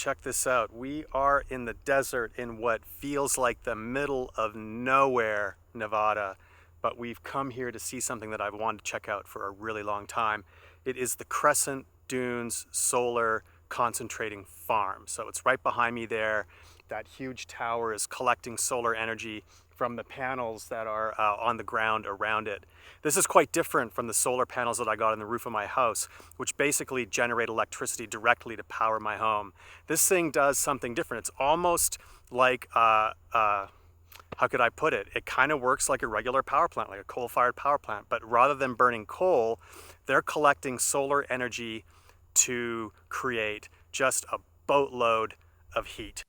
check this out. We are in the desert in what feels like the middle of nowhere, Nevada, but we've come here to see something that I've wanted to check out for a really long time. It is the Crescent Dunes Solar Concentrating Farm. So it's right behind me there. That huge tower is collecting solar energy from the panels that are on the ground around it. This is quite different from the solar panels that I got on the roof of my house, which basically generate electricity directly to power my home. This thing does something different. It's almost like, how could I put it? It kind of works like a regular power plant, like a coal-fired power plant, but rather than burning coal, they're collecting solar energy to create just a boatload of heat.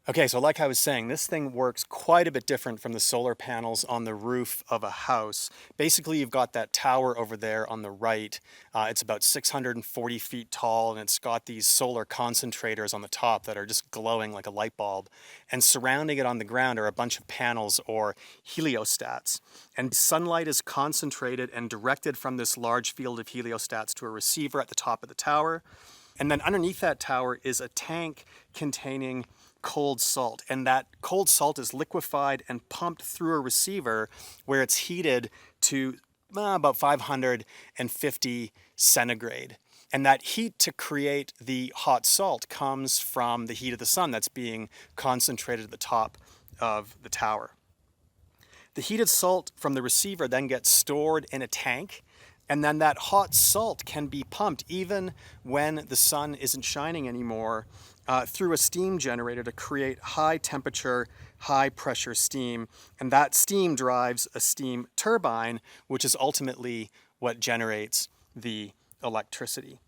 Okay, so like I was saying, this thing works quite a bit different from the solar panels on the roof of a house. Basically, you've got that tower over there on the right. It's about 640 feet tall, and it's got these solar concentrators on the top that are just glowing like a light bulb. And surrounding it on the ground are a bunch of panels or heliostats. And sunlight is concentrated and directed from this large field of heliostats to a receiver at the top of the tower. And then underneath that tower is a tank containing cold salt, and that cold salt is liquefied and pumped through a receiver where it's heated to about 550 centigrade. And that heat to create the hot salt comes from the heat of the sun that's being concentrated at the top of the tower. The heated salt from the receiver then gets stored in a tank, and then that hot salt can be pumped even when the sun isn't shining anymore through a steam generator to create high temperature, high pressure steam. And that steam drives a steam turbine, which is ultimately what generates the electricity.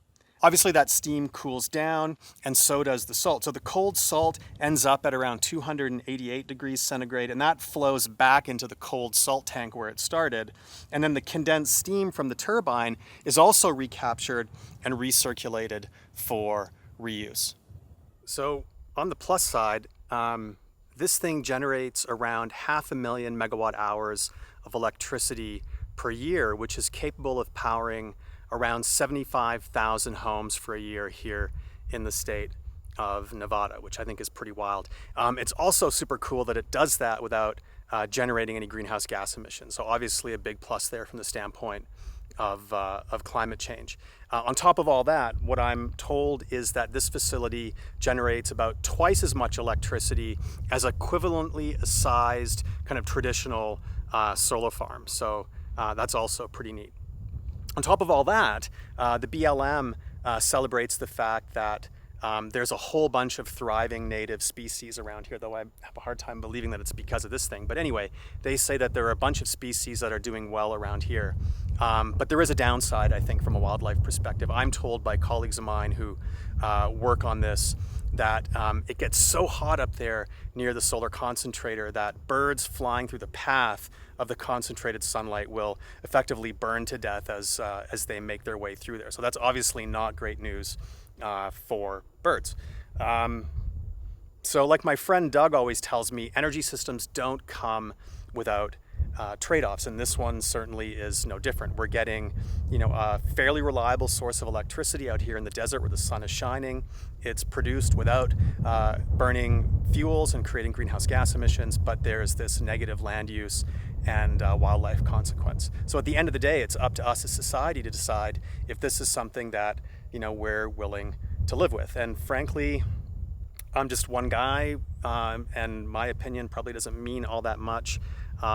Obviously that steam cools down, and so does the salt. So the cold salt ends up at around 288 degrees centigrade, and that flows back into the cold salt tank where it started. And then the condensed steam from the turbine is also recaptured and recirculated for reuse. So on the plus side, this thing generates around 500,000 megawatt hours of electricity per year, which is capable of powering around 75,000 homes for a year here in the state of Nevada, which I think is pretty wild. It's also super cool that it does that without generating any greenhouse gas emissions. So obviously a big plus there from the standpoint of climate change. On top of all that, what I'm told is that this facility generates about twice as much electricity as equivalently sized kind of traditional solar farm. So that's also pretty neat. On top of all that, the BLM celebrates the fact that there's a whole bunch of thriving native species around here, though I have a hard time believing that it's because of this thing. But anyway, they say that there are a bunch of species that are doing well around here. But there is a downside, I think, from a wildlife perspective. I'm told by colleagues of mine who work on this that it gets so hot up there near the solar concentrator that birds flying through the path of the concentrated sunlight will effectively burn to death as they make their way through there. So that's obviously not great news for birds. So like my friend Doug always tells me, energy systems don't come without trade-offs, and this one certainly is no different. We're getting, a fairly reliable source of electricity out here in the desert where the sun is shining. It's produced without burning fuels and creating greenhouse gas emissions, but there's this negative land use and wildlife consequence. So at the end of the day, it's up to us as society to decide if this is something that, we're willing to live with. And frankly, I'm just one guy, and my opinion probably doesn't mean all that much,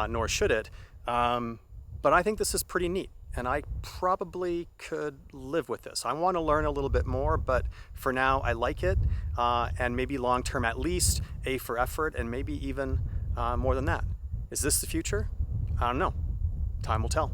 nor should it. But I think this is pretty neat, and I probably could live with this. I want to learn a little bit more, but for now I like it, and maybe long term at least A for effort, and maybe even more than that. Is this the future? I don't know. Time will tell.